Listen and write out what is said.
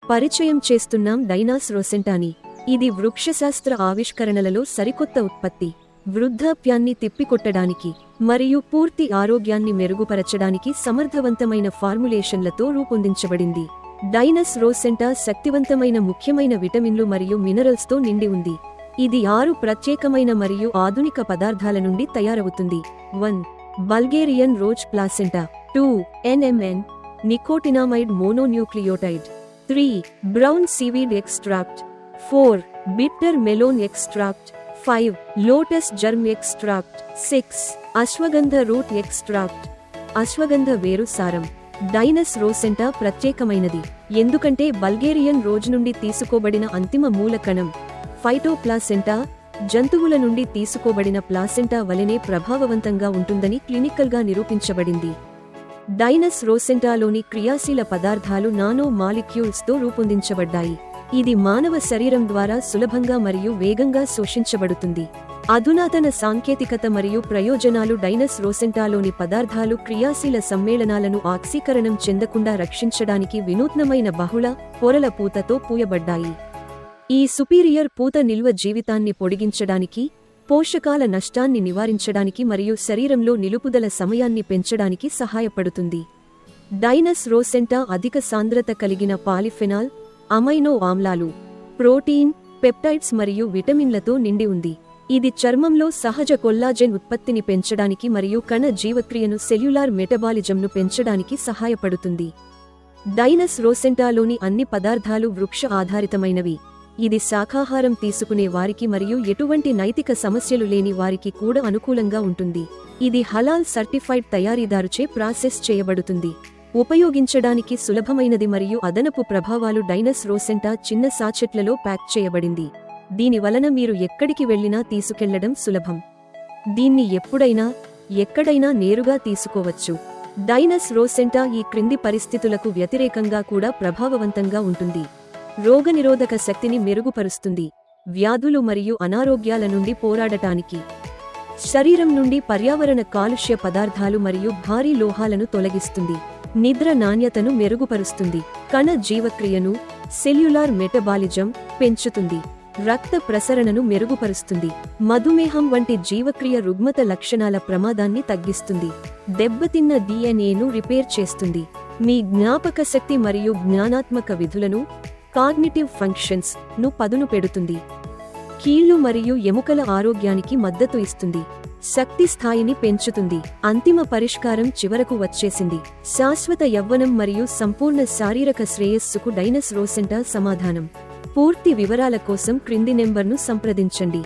పరిచయం చేస్తున్నాం డైనాస్ రోసెంటాని. ఇది వృక్షశాస్త్ర ఆవిష్కరణలలో సరికొత్త ఉత్పత్తి. వృద్ధాప్యాన్ని తిప్పికొట్టడానికి మరియు పూర్తి ఆరోగ్యాన్ని మెరుగుపరచడానికి సమర్థవంతమైన ఫార్ములేషన్లతో రూపొందించబడింది. డైనస్ రోసెంటా శక్తివంతమైన ముఖ్యమైన విటమిన్లు మరియు మినరల్స్తో నిండి ఉంది. ఇది 6 ప్రత్యేకమైన మరియు ఆధునిక పదార్థాల నుండి తయారవుతుంది. 1. Bulgarian rose placenta. 2. NMN nicotinamide mononucleotide. 3. Brown seaweed extract. 4. Bitter melon extract. 5. Lotus germ extract. 6. Ashwagandha root extract. Ashwagandha వేరు సారం. డైనస్ రోసెంటా ప్రత్యేకమైనది ఎందుకంటే బల్గేరియన్ రోజ్ నుండి తీసుకోబడిన అంతిమ మూలకణం ఫైటోప్లాసెంటా జంతువుల నుండి తీసుకోబడిన ప్లాసెంటా వలెనే ప్రభావవంతంగా ఉంటుందని క్లినికల్గా నిరూపించబడింది. డైనస్ రోసెంటాలోని క్రియాశీల పదార్థాలు నానో మాలిక్యూల్స్తో రూపొందించబడ్డాయి. ఇది మానవ శరీరం ద్వారా సులభంగా మరియు వేగంగా శోషించబడుతుంది. అధునాతన సాంకేతికత మరియు ప్రయోజనాలు. డైనస్ రోసెంటాలోని పదార్థాలు క్రియాశీల సమ్మేళనాలను ఆక్సీకరణం చెందకుండా రక్షించడానికి వినూత్నమైన బహుళ పొరల పూతతో పూయబడ్డాయి. ఈ సుపీరియర్ పూత నిల్వ జీవితాన్ని పొడిగించడానికి, పోషకాల నష్టాన్ని నివారించడానికి మరియు శరీరంలో నిలుపుదల సమయాన్ని పెంచడానికి సహాయపడుతుంది. డైనస్ రోసెంటా అధిక సాంద్రత కలిగిన పాలిఫెనాల్, అమైనో ఆమ్లాలు, ప్రోటీన్, పెప్టైడ్స్ మరియు విటమిన్లతో నిండి ఉంది. ఇది చర్మంలో సహజ కొల్లాజెన్ ఉత్పత్తిని పెంచడానికి మరియు కణ జీవక్రియను సెల్యులార్ మెటబాలిజంను పెంచడానికి సహాయపడుతుంది. డైనస్ రోసెంటాలోని అన్ని పదార్థాలు వృక్ష ఆధారితమైనవి. ఇది శాకాహారం తీసుకునే వారికి మరియు ఎటువంటి నైతిక సమస్యలు లేని వారికి కూడా అనుకూలంగా ఉంటుంది. ఇది హలాల్ సర్టిఫైడ్ తయారీదారుచే ప్రాసెస్ చేయబడుతుంది. ఉపయోగించడానికి సులభమైనది మరియు అదనపు ప్రభావాలు. డైనస్ రోసెంటా చిన్న సాచెట్లలో ప్యాక్ చేయబడింది. దీని వలన మీరు ఎక్కడికి వెళ్లినా తీసుకెళ్లడం సులభం. దీన్ని ఎప్పుడైనా ఎక్కడైనా నేరుగా తీసుకోవచ్చు. డైనస్ రోసెంటా ఈ క్రింది పరిస్థితులకు వ్యతిరేకంగా కూడా ప్రభావవంతంగా ఉంటుంది. రోగనిరోధక శక్తిని మెరుగుపరుస్తుంది. వ్యాధులు మరియు అనారోగ్యాల నుండి పోరాడటానికి, శరీరం నుండి పర్యావరణ కాలుష్య పదార్థాలు మరియు భారీ లోహాలను తొలగిస్తుంది. నిద్ర నాణ్యతను మెరుగుపరుస్తుంది. కణ జీవక్రియను, సెల్యులార్ మెటబాలిజం పెంచుతుంది. రక్త ప్రసరణను మెరుగుపరుస్తుంది. మధుమేహం వంటి జీవక్రియ రుగ్మత లక్షణాల ప్రమాదాన్ని తగ్గిస్తుంది. దెబ్బతిన్న డిఎన్ఏను రిపేర్ చేస్తుంది. మీ జ్ఞాపక శక్తి మరియు జ్ఞానాత్మక విధులను, కాగ్నిటివ్ ఫంక్షన్స్ ను పదును పెడుతుంది. కీళ్లు మరియు ఎముకల ఆరోగ్యానికి మద్దతు ఇస్తుంది. శక్తి స్థాయిని పెంచుతుంది. అంతిమ పరిష్కారం చివరకు వచ్చేసింది. శాశ్వత యవ్వనం మరియు సంపూర్ణ శారీరక శ్రేయస్సుకు డైనస్ రోసెంటా సమాధానం. పూర్తి వివరాల కోసం క్రింది నెంబర్ను సంప్రదించండి.